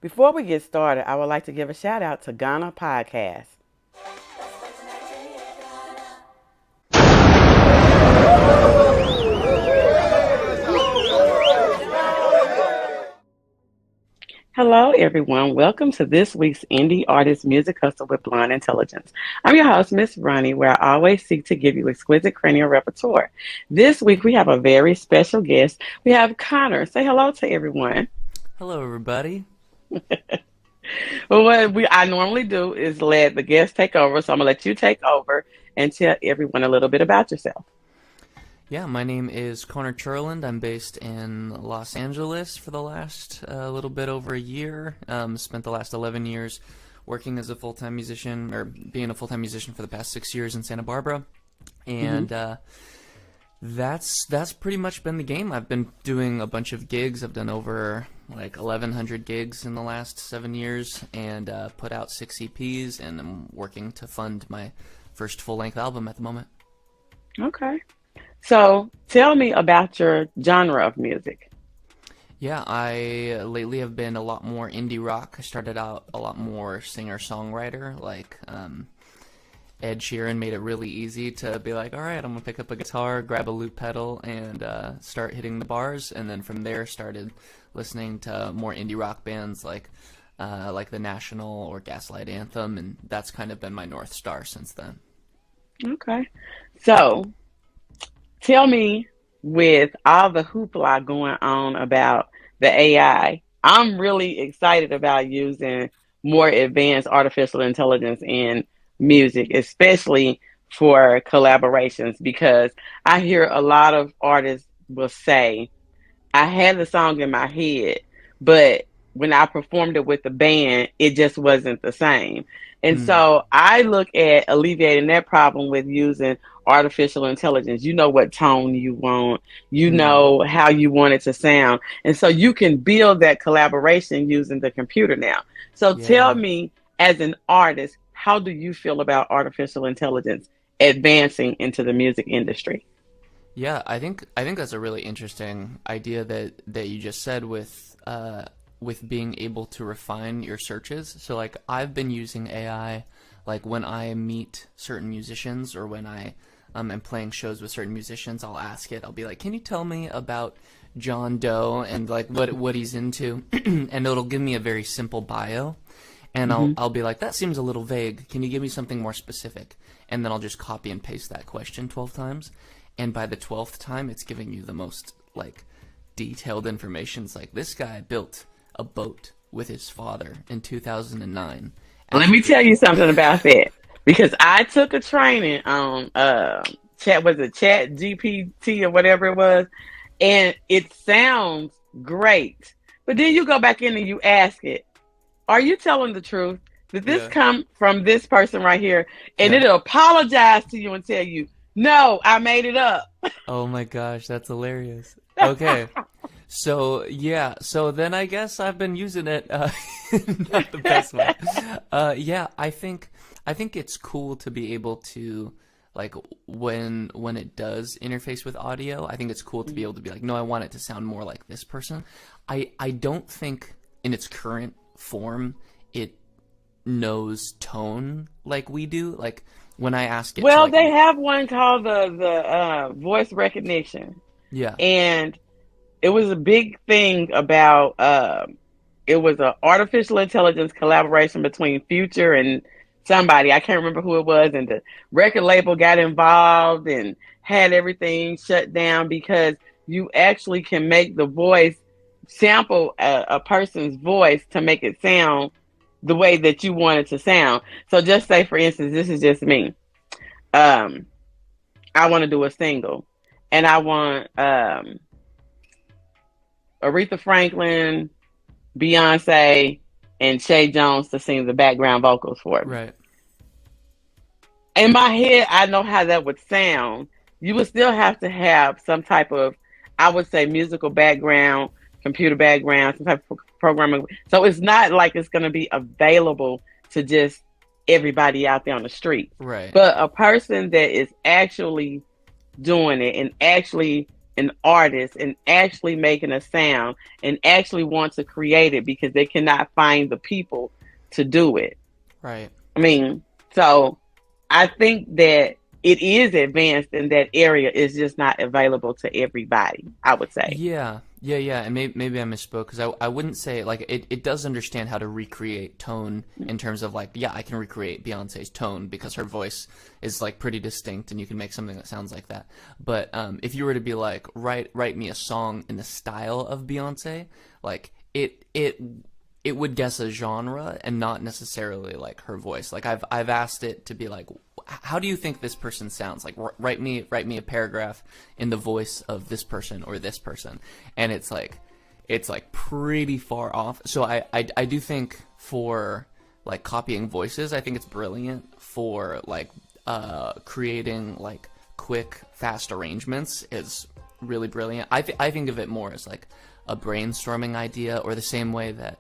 Before we get started, I would like to give a shout out to Ghana Podcast. Hello, everyone. Welcome to this week's Indie Artist Music Hustle with Blonde Intelligence. I'm your host, Miss Ronnie, where I always seek to give you exquisite cranial repertoire. This week, we have a very special guest. We have Connor. Say hello to everyone. Hello, everybody. Well, I normally do is let the guest take over, so I'm gonna let you take over and tell everyone a little bit about yourself. Yeah, my name is Connor Cherland. I'm based in Los Angeles for the last little bit over a year. Spent the last 11 years working as a full-time musician, or being a full-time musician for the past 6 years in Santa Barbara. And that's pretty much been the game. I've been doing a bunch of gigs. I've done over like 1,100 gigs in the last 7 years, and put out 6 EPs, and I'm working to fund my first full-length album at the moment. Okay. So tell me about your genre of music. Yeah, I lately have been a lot more indie rock. I started out a lot more singer-songwriter, like Ed Sheeran made it really easy to be like, all right, I'm going to pick up a guitar, grab a loop pedal, and start hitting the bars. And then from there started listening to more indie rock bands like The National or Gaslight Anthem, and that's kind of been my North Star since then. Okay. So tell me, with all the hoopla going on about the AI, I'm really excited about using more advanced artificial intelligence in music, especially for collaborations, because I hear a lot of artists will say, I had the song in my head, but when I performed it with the band, it just wasn't the same. And Hmm. so I look at alleviating that problem with using artificial intelligence. You know what tone you want, you Hmm. know how you want it to sound. And so you can build that collaboration using the computer now. So tell Yeah. me, as an artist, how do you feel about artificial intelligence advancing into the music industry? Yeah, I think that's a really interesting idea that you just said with being able to refine your searches. So like I've been using AI like when I meet certain musicians or when I am playing shows with certain musicians, I'll ask it. I'll be like, "Can you tell me about John Doe and like what he's into?" And it'll give me a very simple bio. And I'll Hmm. I'll be like, that seems a little vague. Can you give me something more specific? And then I'll just copy and paste that question 12 times. And by the 12th time, it's giving you the most like detailed information. It's like this guy built a boat with his father in 2009 Let me after. tell you something about that, because I took a training on chat GPT or whatever it was, and it sounds great. But then you go back in and you ask it, are you telling the truth? Did this Yeah. come from this person right here? And Yeah. it'll apologize to you and tell you, no, I made it up. Oh my gosh, that's hilarious. Okay. So yeah, so then I guess I've been using it not the best way. Yeah, I think it's cool to be able to like when it does interface with audio, I think it's cool to be able to be like, no, I want it to sound more like this person. I don't think in its current form it knows tone like we do. Like when I ask it to Well, like, they have one called the voice recognition, yeah, and it was a big thing about it was an artificial intelligence collaboration between Future and somebody. I can't remember who it was, and the record label got involved and had everything shut down because you actually can make the voice sample a person's voice to make it sound the way that you want it to sound. So just say, for instance, this is just me. Um, I want to do a single, and I want Aretha Franklin, Beyonce, and Shay Jones to sing the background vocals for me. right. In my head, I know how that would sound. You would still have to have some type of, I would say, musical background, computer background, some type of programming. So it's not like it's going to be available to just everybody out there on the street. Right. But a person that is actually doing it and actually an artist and actually making a sound and actually want to create it because they cannot find the people to do it. Right. I mean, so I think that it is advanced in that area. It's just not available to everybody, I would say. Yeah, and maybe I misspoke because I wouldn't say like it does understand how to recreate tone in terms of like yeah I can recreate Beyonce's tone because her voice is like pretty distinct and you can make something that sounds like that. But if you were to be like write me a song in the style of Beyonce, like it would guess a genre and not necessarily like her voice. Like I've asked it to be like, how do you think this person sounds? Like write me a paragraph in the voice of this person or this person, and it's like pretty far off. So I do think for like copying voices, I think it's brilliant. For like creating like quick fast arrangements is really brilliant. I think of it more as like a brainstorming idea, or the same way that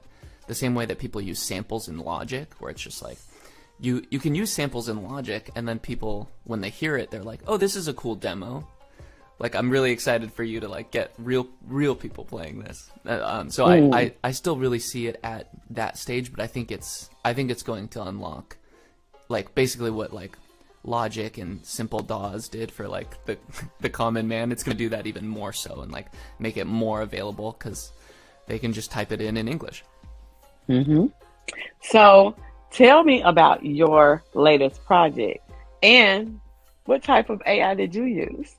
people use samples in Logic, where it's just like you can use samples in Logic, and then people, when they hear it, they're like, oh, this is a cool demo. Like, I'm really excited for you to like get real people playing this. So I still really see it at that stage, but I think it's going to unlock like basically what like Logic and Simple DAWs did for like the common man. It's going to do that even more so, and like make it more available because they can just type it in English. Mm-hmm. So tell me about your latest project and what type of AI did you use?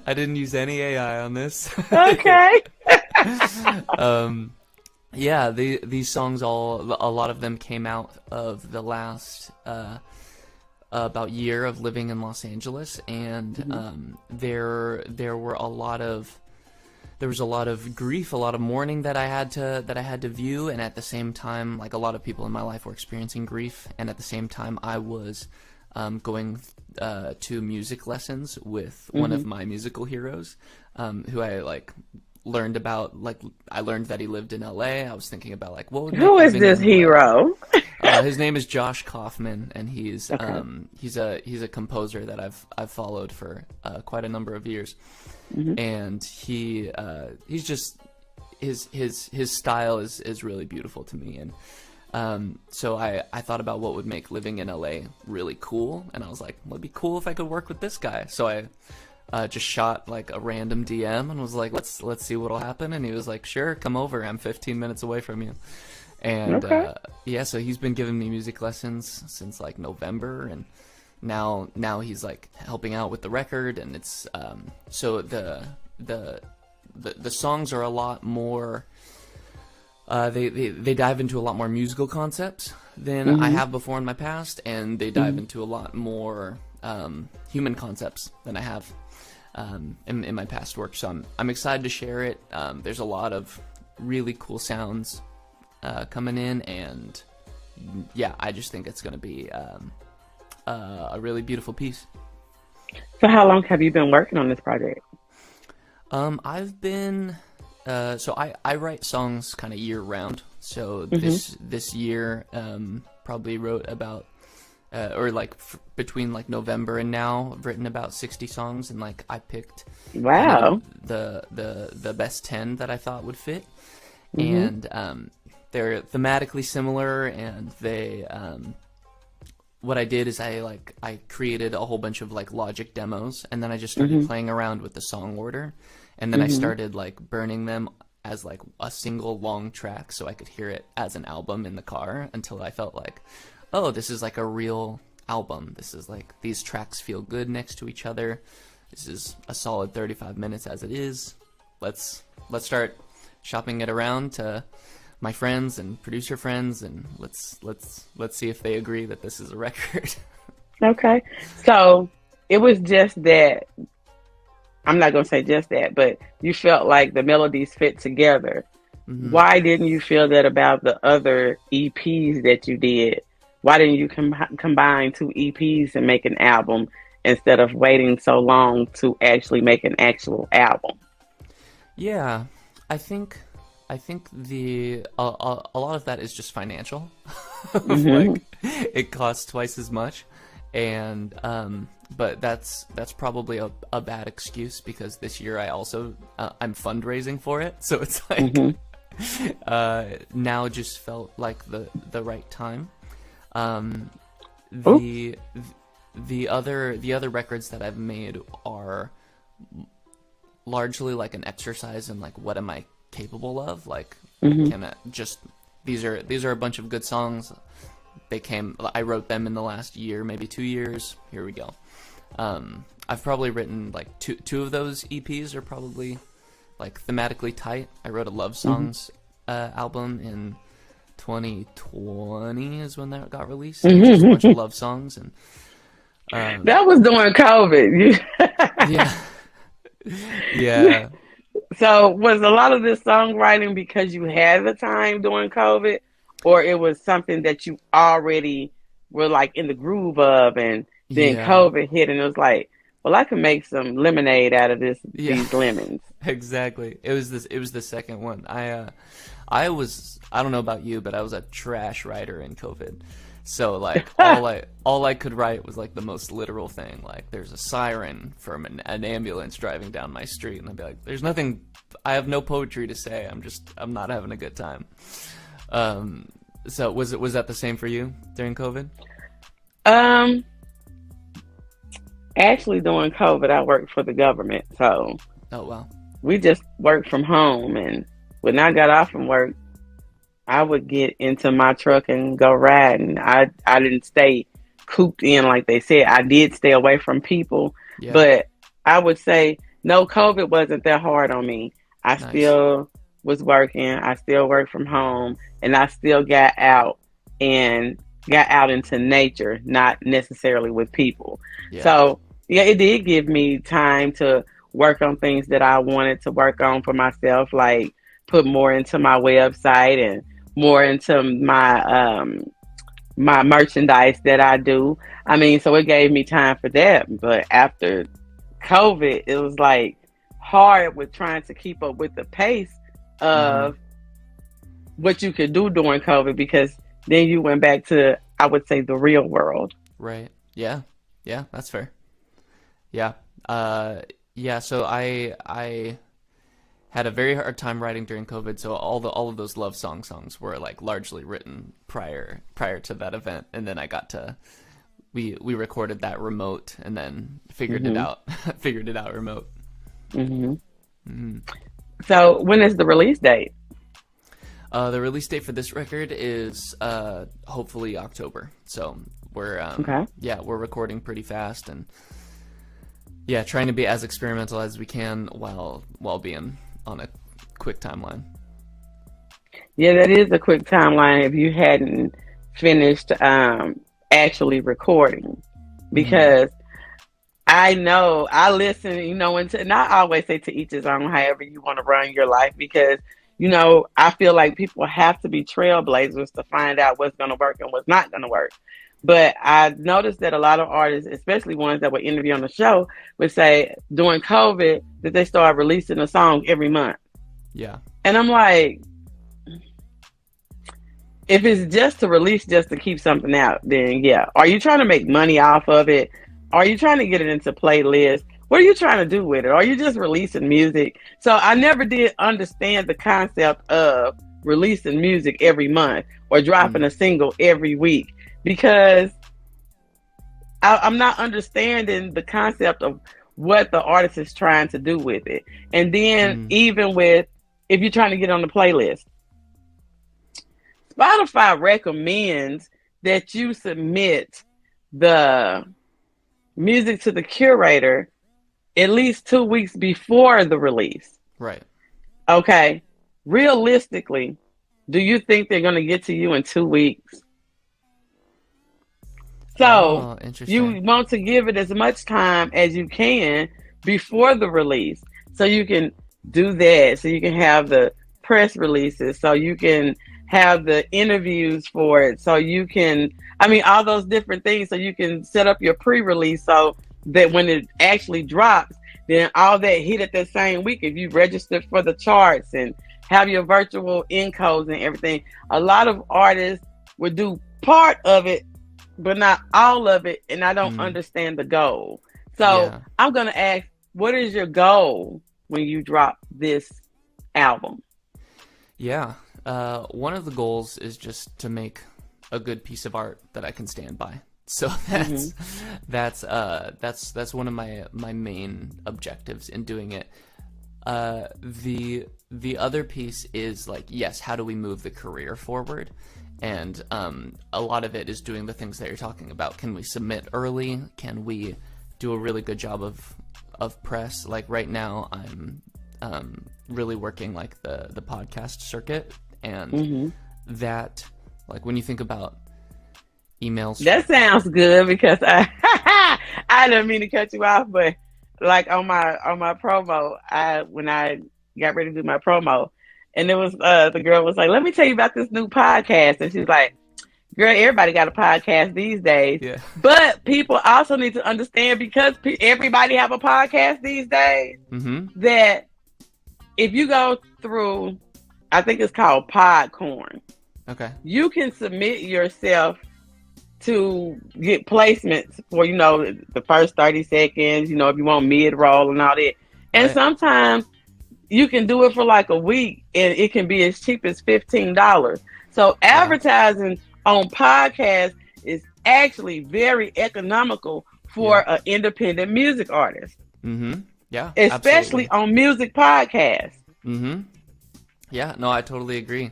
I didn't use any AI on this. Okay. Yeah, these songs a lot of them came out of the last about year of living in Los Angeles, and there was a lot of grief, a lot of mourning that I had to view, and at the same time, like a lot of people in my life were experiencing grief, and at the same time, I was going to music lessons with one of my musical heroes, who I like learned about. Like I learned that he lived in LA. I was thinking about like what would make Who is living this in LA. hero? His name is Josh Kaufman, and he's Okay. he's a composer that I've followed for quite a number of years, and he's just his style is really beautiful to me, and so I thought about what would make living in LA really cool, and I was like, well, it'd be cool if I could work with this guy. So I just shot like a random DM and was like, let's see what'll happen, and he was like, sure, come over. I'm 15 minutes away from you. And Okay. yeah, so he's been giving me music lessons since like November, and now he's like helping out with the record, and it's so the songs are a lot more they dive into a lot more musical concepts than I have before in my past, and they dive into a lot more human concepts than I have in my past work. So I'm excited to share it. There's a lot of really cool sounds coming in, and yeah, I just think it's going to be a really beautiful piece. So how long have you been working on this project? I've been so I write songs kind of year round. So this year probably wrote about or like between like November and now I've written about 60 songs, and like I picked kind Wow. of the best 10 that I thought would fit, and they're thematically similar, and they what I did is I created a whole bunch of like Logic demos, and then I just started playing around with the song order, and then I started like burning them as like a single long track so I could hear it as an album in the car, until I felt like, oh, this is like a real album. This is like, these tracks feel good next to each other. This is a solid 35 minutes as it is. Let's start shopping it around to my friends and producer friends, and let's see if they agree that this is a record. Okay. So it was just that, I'm not going to say just that, but you felt like the melodies fit together. Why didn't you feel that about the other EPs that you did? Why didn't you combine two EPs and make an album instead of waiting so long to actually make an actual album? Yeah, I think the a lot of that is just financial. Like it costs twice as much, And but that's probably a bad excuse, because this year I also I'm fundraising for it, so it's like Hmm. now just felt like the right time. Um, Ooh. the the other records that I've made are largely like an exercise in like what am I capable of? Like, Hmm. can I just these are a bunch of good songs. I wrote them in the last year, maybe 2 years. Here we go. I've probably written like two of those EPs are probably like thematically tight. I wrote a love Hmm. songs album in 2020 is when that got released. It was just a bunch of Hmm. love songs, and That was during COVID. yeah, yeah, So was a lot of this songwriting because you had the time during COVID, or it was something that you already were like in the groove of, and then yeah, COVID hit, and it was like, well, I can make some lemonade out of yeah. these lemons. Exactly. It was the second one. I don't know about you, but I was a trash writer in COVID. So like all I could write was like the most literal thing. Like there's a siren from an ambulance driving down my street, and I'd be like, there's nothing. I have no poetry to say. I'm not having a good time. Um, so was that the same for you during COVID? Um, Actually, during COVID, I worked for the government, so Oh wow. we just worked from home. And when I got off from work, I would get into my truck and go riding. I didn't stay cooped in like they said. I did stay away from people, Yeah. but I would say no, COVID wasn't that hard on me. I Nice. still was working. I still worked from home, and I still and got out into nature, not necessarily with people. Yeah. So yeah, it did give me time to work on things that I wanted to work on for myself, like put more into my website and more into my merchandise that I do. I mean, so it gave me time for that. But after COVID, it was like hard with trying to keep up with the pace Mm-hmm. of what you could do during COVID, because then you went back to, I would say, the real world. Right. Yeah. Yeah. That's fair. Yeah. Uh, yeah. So I had a very hard time writing during COVID. So all of those love songs were like largely written prior to that event, and then I got to we recorded that remote, and then figured it Hmm. out figured it out remote. Hmm. Mm-hmm. So when is the release date? The release date for this record is hopefully October. So we're Okay. yeah, we're recording pretty fast, and yeah, trying to be as experimental as we can while being on a quick timeline. Yeah, that is a quick timeline if you hadn't finished actually recording, Mm-hmm. because I know I listen, and I always say to each his own, however you want to run your life, because, I feel like people have to be trailblazers to find out what's going to work and what's not going to work. But I noticed that a lot of artists, especially ones that were interviewed on the show, would say during COVID that they started releasing a song every month. Yeah. And I'm like, if it's just to release, just to keep something out, then yeah. Are you trying to make money off of it? Are you trying to get it into playlists? What are you trying to do with it? Are you just releasing music? So I never did understand the concept of releasing music every month or dropping Mm. a single every week, because I'm not understanding the concept of what the artist is trying to do with it. And then Mm. even with, if you're trying to get on the playlist, Spotify recommends that you submit the music to the curator at least 2 weeks before the release. Right. Okay. Realistically, do you think they're going to get to you in 2 weeks? So Oh, interesting. you want to give it as much time as you can before the release, so you can do that, so you can have the press releases, so you can have the interviews for it, so you can, I mean, all those different things, so you can set up your pre-release so that when it actually drops, then all that hit at the same week. If you registered for the charts and have your virtual encodes and everything, a lot of artists would do part of it but not all of it, and I don't Mm, understand the goal. So yeah. I'm gonna ask, what is your goal when you drop this album? Yeah. One of the goals is just to make a good piece of art that I can stand by. So Hmm. that's one of my main objectives in doing it. The other piece is like, yes, how do we move the career forward? And a lot of it is doing the things that you're talking about. Can we submit early? Can we do a really good job of press? Like right now, I'm really working like the podcast circuit, and Hmm. that, like, when you think about emails from That sounds good because I I didn't mean to cut you off, but like on my promo, I when I got ready to do my promo, and it was the girl was like, "Let me tell you about this new podcast," and she's like, "Girl, everybody got a podcast these days, yeah. but people also need to understand because everybody have a podcast these days Mm-hmm. that if you go through, I think it's called Podcorn, Okay. you can submit yourself to get placements for, you know, the first 30 seconds, you know, if you want mid roll and all that. And Right. sometimes you can do it for like a week and it can be as cheap as $15. So Wow. advertising on podcasts is actually very economical Yeah. for an independent music artist, Mm-hmm. Yeah, especially absolutely. on music podcasts. Mm-hmm. Yeah, no, I totally agree.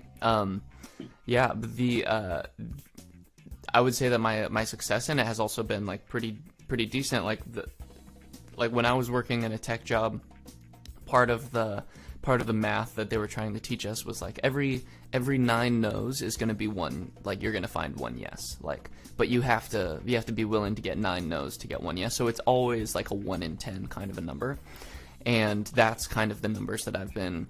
Yeah, I would say that my success in it has also been like pretty decent. Like when I was working in a tech job, part of the math that they were trying to teach us was like every 9 no's is going to be one, like you're going to find one yes, like, but you have to be willing to get 9 no's to get one yes, so it's always like a 1 in 10 kind of a number. And that's kind of the numbers that I've been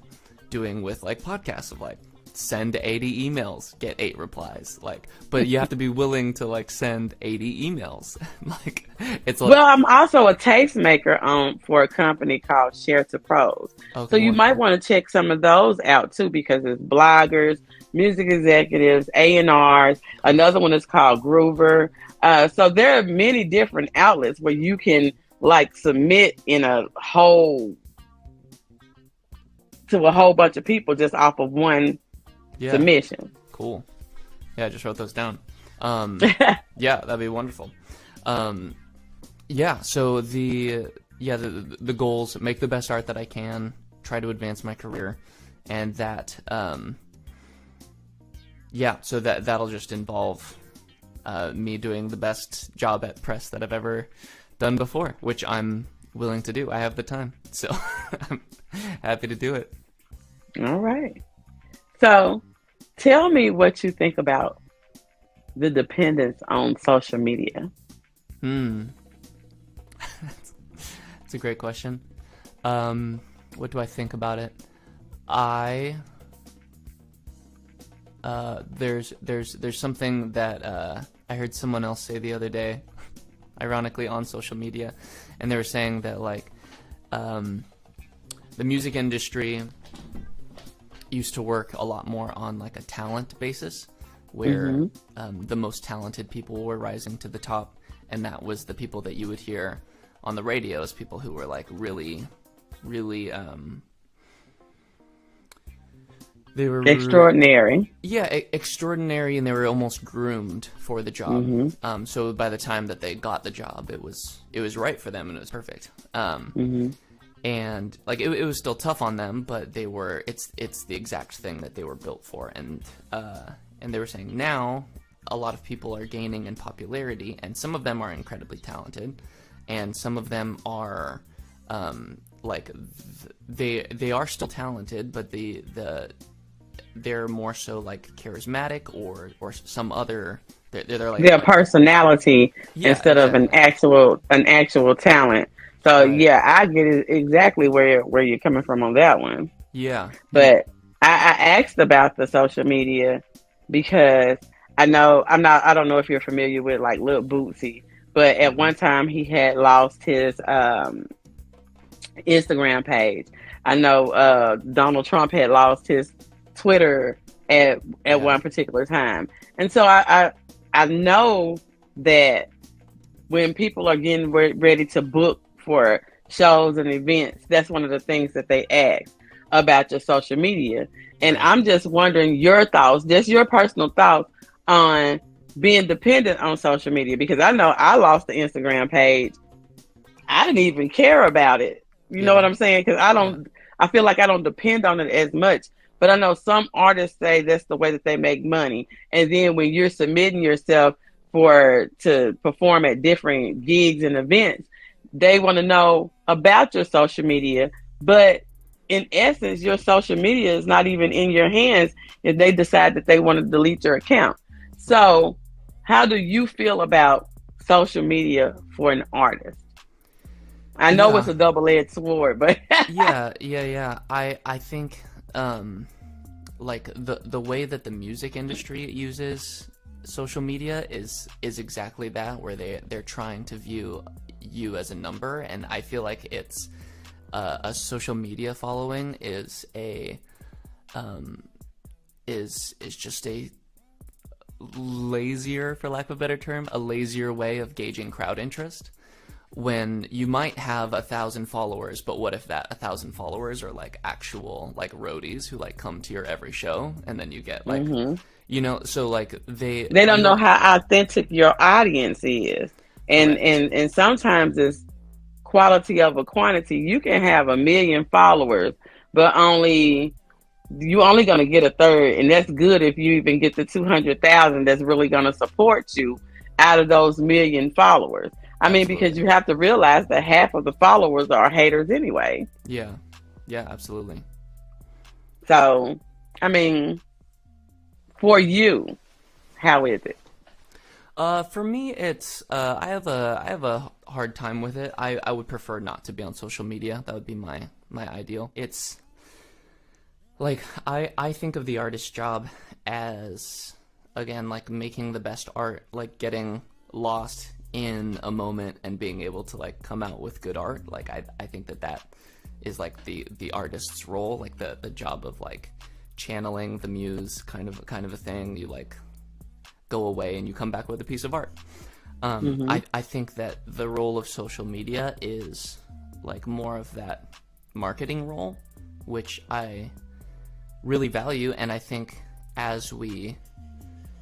doing with like podcasts, of like, send 80 emails, get 8 replies, like, but you have to be willing to like send 80 emails. Like, it's like, Well, I'm also a tastemaker for a company called Share to Pros. So okay, you might wonderful. want to check some of those out too, because it's bloggers, music executives, A&Rs. Another one is called Groover. So there are many different outlets where you can like submit in a whole to a whole bunch of people just off of one Yeah, submission. cool. Yeah, I just wrote those down. Yeah, that'd be wonderful. Um, yeah, so the goals: make the best art that I can, try to advance my career, and that yeah, so that'll just involve me doing the best job at press that I've ever done before, which I'm willing to do. I have the time, so I'm happy to do it. All right. So tell me what you think about the dependence on social media. Hmm, that's a great question. What do I think about it? I there's something that I heard someone else say the other day, ironically on social media, and they were saying that like the music industry used to work a lot more on like a talent basis, where Hmm. the most talented people were rising to the top, and that was the people that you would hear on the radios, people who were like really they were Extraordinary. yeah, extraordinary, and they were almost groomed for the job. Hmm. So by the time that they got the job, it was right for them and it was perfect. Hmm. And like it was still tough on them, but it's the exact thing that they were built for. And they were saying now a lot of people are gaining in popularity, and some of them are incredibly talented, and some of them are like they are still talented, but they're more so like charismatic or some other they're like Their personality yeah, instead of exactly, an actual talent. So right, yeah, I get it exactly where you're coming from on that one. yeah, But I asked about the social media because I don't know if you're familiar with like Lil Bootsy, but at mm-mm. one time he had lost his Instagram page. I know Donald Trump had lost his Twitter at Yeah, one particular time, and so I know that when people are getting ready to book for shows and events, that's one of the things that they ask about your social media. And Right. I'm just wondering your thoughts, just your personal thoughts on being dependent on social media, because I know I lost the Instagram page. I didn't even care about it. You know what Yeah. I'm saying? Because Yeah. I feel like I don't depend on it as much. But I know some artists say that's the way that they make money. And then when you're submitting yourself to perform at different gigs and events, they want to know about your social media. But in essence, your social media is not even in your hands if they decide that they want to delete your account. Right. So, how do you feel about social media for an artist? I know it's Yeah. a double-edged sword, but Yeah. I think like the way that the music industry uses social media is exactly that, where they're trying to view you as a number, and I feel like it's a social media following um is just a lazier, for lack of a better term, a lazier way of gauging crowd interest. When you might have 1,000 followers, but what if that 1,000 followers are like actual like roadies who like come to your every show, and then you get like, hmm so like they you don't know don't. how authentic your audience is, and Correct. and sometimes it's quality over quantity. You can have 1 million followers, but you only going to get a third, and that's good if you even get the 200,000 that's really going to support you out of those million followers. I mean, because Absolutely. you have to realize that half of the followers are haters anyway. Yeah. Yeah, absolutely. So, I mean, for you, how is it? For me, it's I have a hard time with it. I would prefer not to be on social media. That would be my ideal. It's like I think of the artist job as, again, like making the best art, like getting lost in a moment and being able to like come out with good art. Like I think that is like the artist's role, like the job of like channeling the muse, kind of a thing. You like go away and you come back with a piece of art. Mm-hmm. I think that the role of social media is like more of that marketing role, which I really value. And I think as we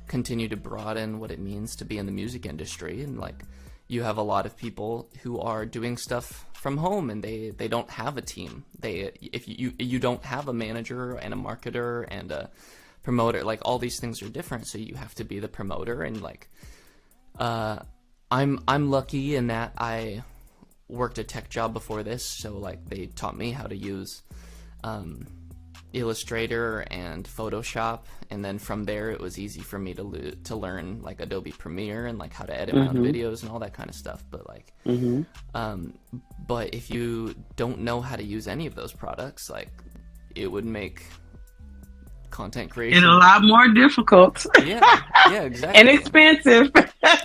continue to broaden what it means to be in the music industry, and like you have a lot of people who are doing stuff from home, and they don't have a team. If you don't have a manager and a marketer and a promoter, like all these things are different, so you have to be the promoter. And like I'm lucky in that I worked a tech job before this, so like they taught me how to use Illustrator and Photoshop, and then from there it was easy for me to learn like Adobe Premiere and like how to edit my own Mm-hmm. videos and all that kind of stuff. But like Mm-hmm. um but if you don't know how to use any of those products, like it would make content It's a creation. lot more difficult Yeah, and exactly. expensive.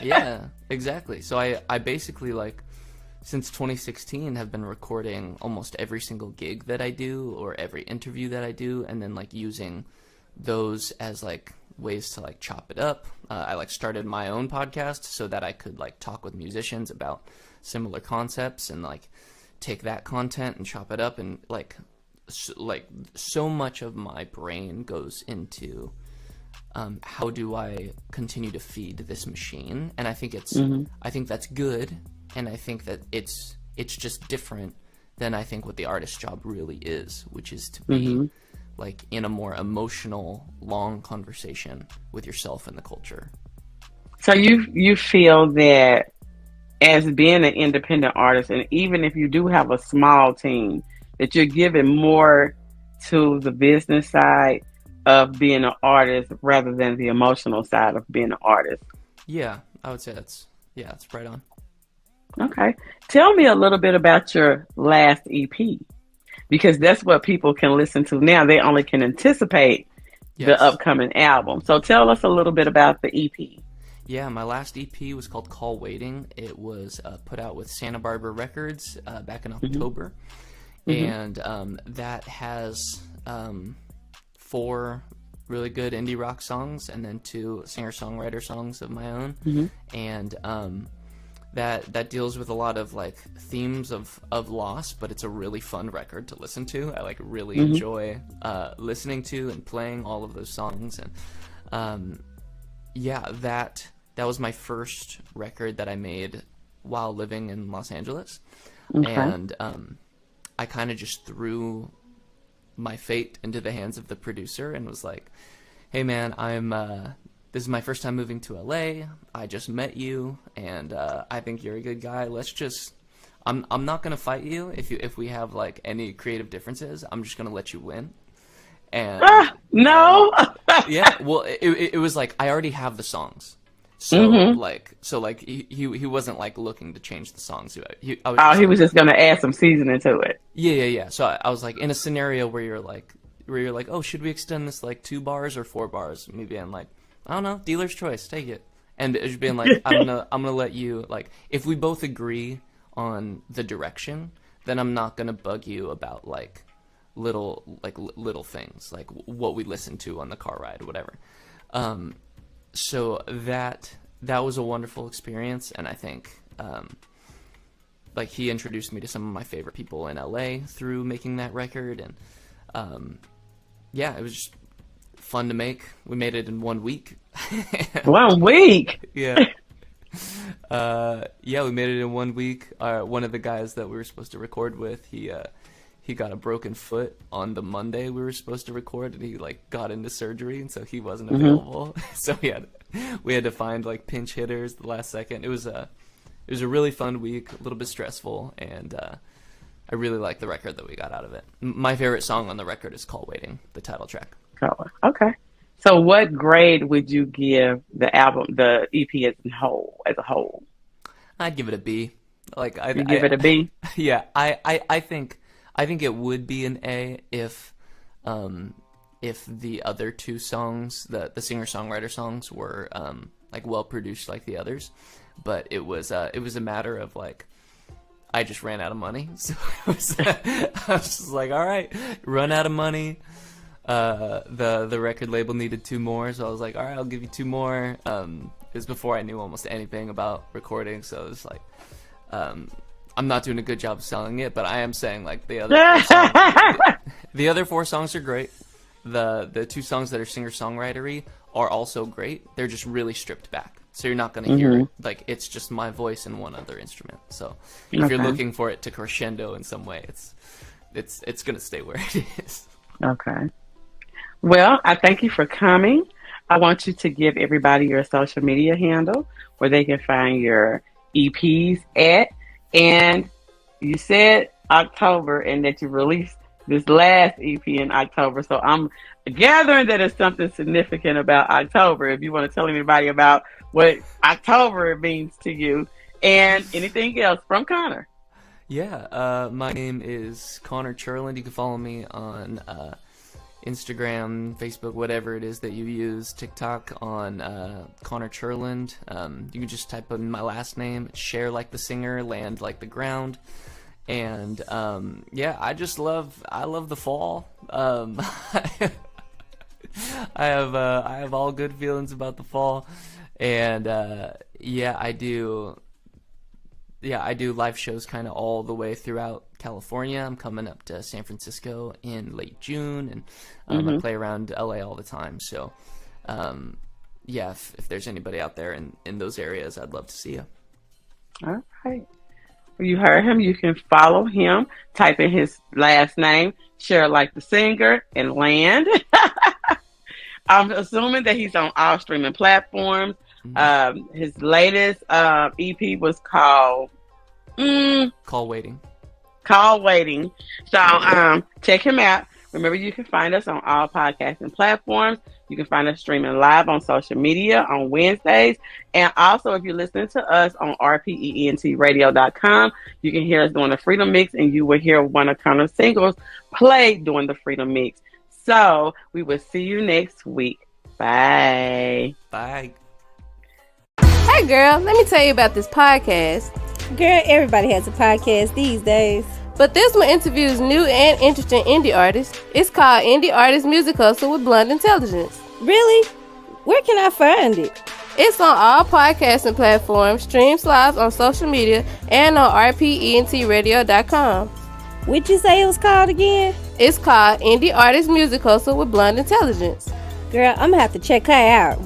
Yeah, exactly. So I basically, like, since 2016 have been recording almost every single gig that I do or every interview that I do, and then like using those as like ways to like chop it up. I like started my own podcast so that I could like talk with musicians about similar concepts and like take that content and chop it up. And like so much of my brain goes into how do I continue to feed this machine. And Mm-hmm. I think that's good, and I think that it's just different than I think what the artist job really is, which is to be Mm-hmm. like in a more emotional, long conversation with yourself and the culture. So you feel that as being an independent artist, and even if you do have a small team, that you're giving more to the business side of being an artist rather than the emotional side of being an artist. Yeah, I would say that's right on. Okay. Tell me a little bit about your last EP, because that's what people can listen to now. They only can anticipate the Yes. upcoming album. So tell us a little bit about the EP. Yeah, my last EP was called Call Waiting. It was put out with Santa Barbara Records back in Mm-hmm. October. Mm-hmm. And that has 4 really good indie rock songs, and then 2 singer-songwriter songs of my own. Mm-hmm. And that deals with a lot of like themes of loss, but it's a really fun record to listen to. I like really Mm-hmm. enjoy listening to and playing all of those songs. And yeah, that was my first record that I made while living in Los Angeles. Okay. And I kind of just threw my fate into the hands of the producer and was like, hey man, this is my first time moving to LA. I just met you, and I think you're a good guy. I'm not gonna fight you if we have like any creative differences. I'm just gonna let you win. And No. yeah, well, it was like I already have the songs, so Mm-hmm. he wasn't like looking to change the songs. He Was just gonna add some seasoning to it. Yeah. So I was like in a scenario where you're like, oh, should we extend this like 2 bars or 4 bars? Maybe I'm like, I don't know, dealer's choice, take it. And it's being like, I'm gonna let you, like, if we both agree on the direction, then I'm not gonna bug you about like little things like what we listen to on the car ride or whatever. So that was a wonderful experience, and I think like he introduced me to some of my favorite people in LA through making that record, and yeah, it was just fun to make. We made it in 1 week. 1 week. Yeah. Yeah, we made it in 1 week. One of the guys that we were supposed to record with, he got a broken foot on the Monday we were supposed to record, and he like got into surgery, and so he wasn't available. So we had to find like pinch hitters the last second. It was a really fun week, a little bit stressful, and I really like the record that we got out of it. My favorite song on the record is "Call Waiting," the title track. Oh, okay. So, what grade would you give the album, the EP as a whole? I'd give it a B. Like You give it a B? Yeah, I think it would be an A if the other 2 songs, the singer-songwriter songs, were like well produced like the others. But it was a matter of like I just ran out of money, so I was just like, all right, run out of money. The record label needed 2 more, so I was like, all right, I'll give you 2 more. It was before I knew almost anything about recording, so it was like, I'm not doing a good job of selling it, but I am saying like the other 4 songs are great. The 2 songs that are singer-songwritery are also great. They're just really stripped back, so you're not going to hear it. Like, it's just my voice and one other instrument. So if you're looking for it to crescendo in some way, it's going to stay where it is. Okay. Well, I thank you for coming. I want you to give everybody your social media handle where they can find your EPs at. And you said October and that you released this last EP in October. So I'm gathering that it's something significant about October. If you want to tell anybody about what October means to you and anything else from Connor. Yeah, my name is Connor Cherland. You can follow me on Instagram, Facebook, whatever it is that you use, TikTok on Connor Cherland. You can just type in my last name, share like the singer, land like the ground. And yeah, I love the fall. I have all good feelings about the fall. And yeah, I do live shows kind of all the way throughout California. I'm coming up to San Francisco in late June, and I play around LA all the time. So, yeah, if there's anybody out there in those areas, I'd love to see you. All right. Well, you heard him. You can follow him. Type in his last name, share like the singer, and land. I'm assuming that he's on all streaming platforms. His latest EP was called Call Waiting. Call Waiting. So check him out. Remember, you can find us on all podcasting platforms. You can find us streaming live on social media on Wednesdays. And also, if you're listening to us on rpentradio.com, you can hear us doing the Freedom Mix, and you will hear one of Connor's singles played during the Freedom Mix. So we will see you next week. Bye. Bye. Hey girl, let me tell you about this podcast. Girl, everybody has a podcast these days. But this one interviews new and interesting indie artists. It's called Indie Artist Music Hustle with Blunt Intelligence. Really? Where can I find it? It's on all podcasting platforms, streams live on social media, and on rpentradio.com. What'd you say it was called again? It's called Indie Artist Music Hustle with Blunt Intelligence. Girl, I'm gonna have to check her out.